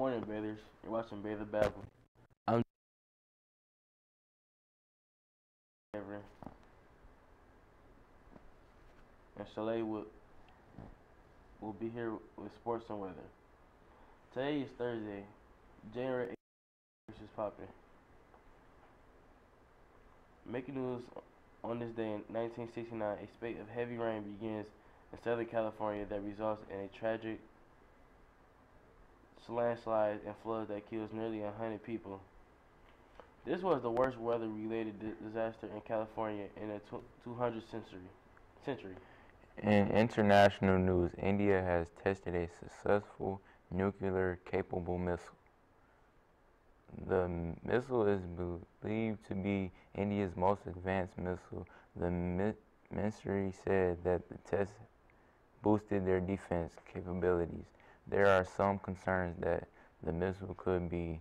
Morning, bathers. You're watching Babble. I'm Ever, and Chalet will be here with sports and weather. Today is Thursday, January 8th, which is popping. Making news on this day in 1969, a spate of heavy rain begins in Southern California that results in a tragic landslides and floods that kills nearly 100 people. This was the worst weather-related disaster in California in the 200th century. In international news, India has tested a successful nuclear-capable missile. The missile is believed to be India's most advanced missile. The ministry said that the test boosted their defense capabilities. There are some concerns that the missile could be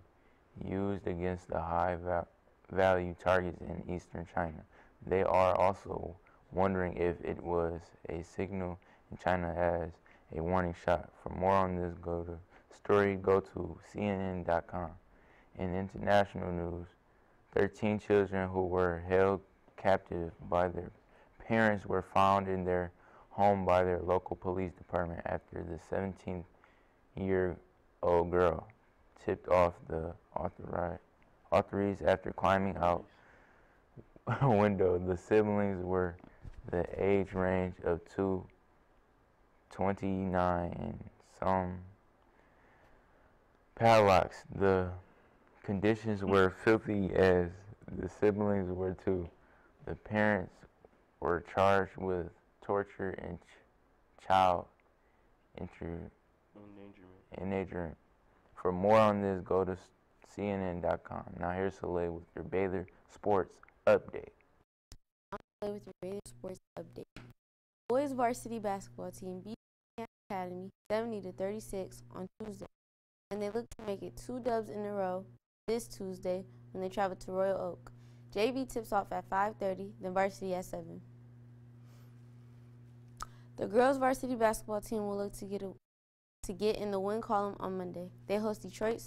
used against the high-value targets in eastern China. They are also wondering if it was a signal in China as a warning shot. For more on this go to CNN.com. In international news, 13 children who were held captive by their parents were found in their home by their local police department after the 17-year-old girl tipped off the authorities after climbing out a window. The siblings were the age range of 29 and some padlocks. The conditions were filthy as the siblings were too. The parents were charged with torture and child endangerment. For more on this, go to CNN.com. Now here's Soleil with your Baylor Sports Update. I'm Soleil with your Baylor Sports Update. Boys varsity basketball team beat Academy 70-36 on Tuesday, and they look to make it 2 dubs in a row this Tuesday when they travel to Royal Oak. JV tips off at 5:30, then varsity at 7. The girls varsity basketball team will look to get in the win column on Monday. They host Detroit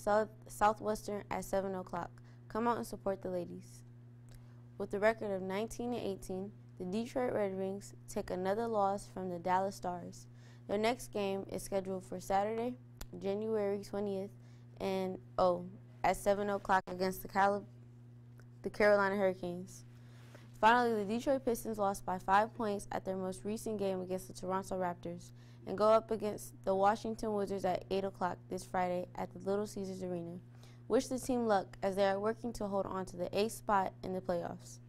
Southwestern at 7 o'clock. Come out and support the ladies. With a record of 19-18, the Detroit Red Wings take another loss from the Dallas Stars. Their next game is scheduled for Saturday, January 20th, and at 7 o'clock against the Carolina Hurricanes. Finally, the Detroit Pistons lost by 5 points at their most recent game against the Toronto Raptors and go up against the Washington Wizards at 8 o'clock this Friday at the Little Caesars Arena. Wish the team luck as they are working to hold on to the 8th spot in the playoffs.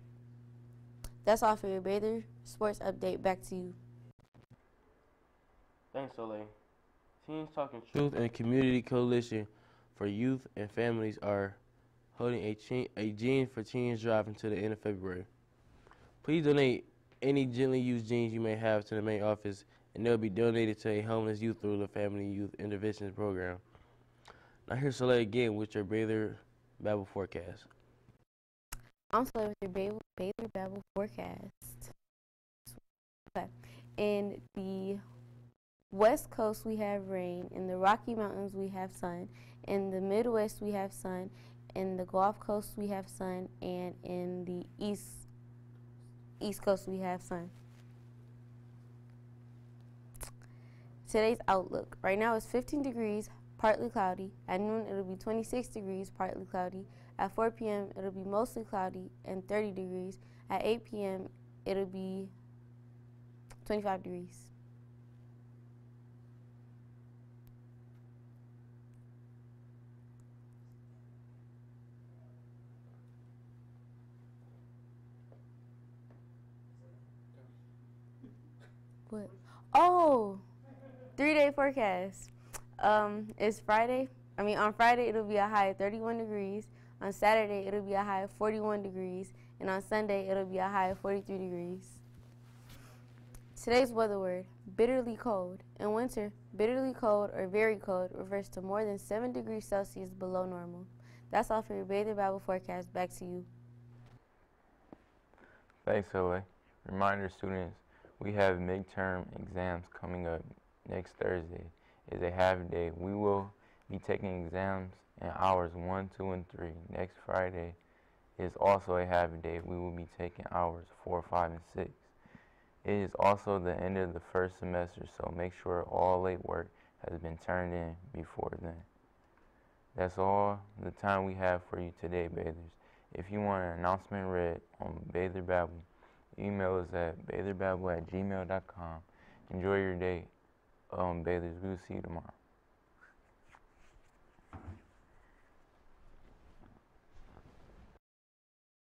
That's all for your Baylor Sports Update. Back to you. Thanks, Soleil. Teens Talking Truth and Community Coalition for Youth and Families are holding a Jeans for Teens drive until the end of February. Please donate any gently used jeans you may have to the main office, and they'll be donated to a homeless youth through the Family Youth Interventions Program. Now here's Soleil again with your Baylor Babble forecast. I'm Soleil with your Baylor Babble forecast. Okay. In the West Coast, we have rain. In the Rocky Mountains, we have sun. In the Midwest, we have sun. In the Gulf Coast, we have sun. And in the East Coast, we have sun. Today's outlook. Right now it's 15 degrees, partly cloudy. At noon, it'll be 26 degrees, partly cloudy. At 4 p.m., it'll be mostly cloudy and 30 degrees. At 8 p.m., it'll be 25 degrees. What? Oh! 3-day forecast. It's Friday. On Friday, it'll be a high of 31 degrees. On Saturday, it'll be a high of 41 degrees. And on Sunday, it'll be a high of 43 degrees. Today's weather word, bitterly cold. In winter, bitterly cold or very cold refers to more than 7 degrees Celsius below normal. That's all for your Baylor Babble forecast. Back to you. Thanks, Soleil. Reminder, students, we have midterm exams coming up next Thursday. It's a half day. We will be taking exams in hours 1, 2, and 3. Next Friday is also a half day. We will be taking hours 4, 5, and 6. It is also the end of the first semester, so make sure all late work has been turned in before then. That's all the time we have for you today, Bathers. If you want an announcement read on Bather Babble, email us at batherbabble@gmail.com. Enjoy your day, Bathers. We will see you tomorrow.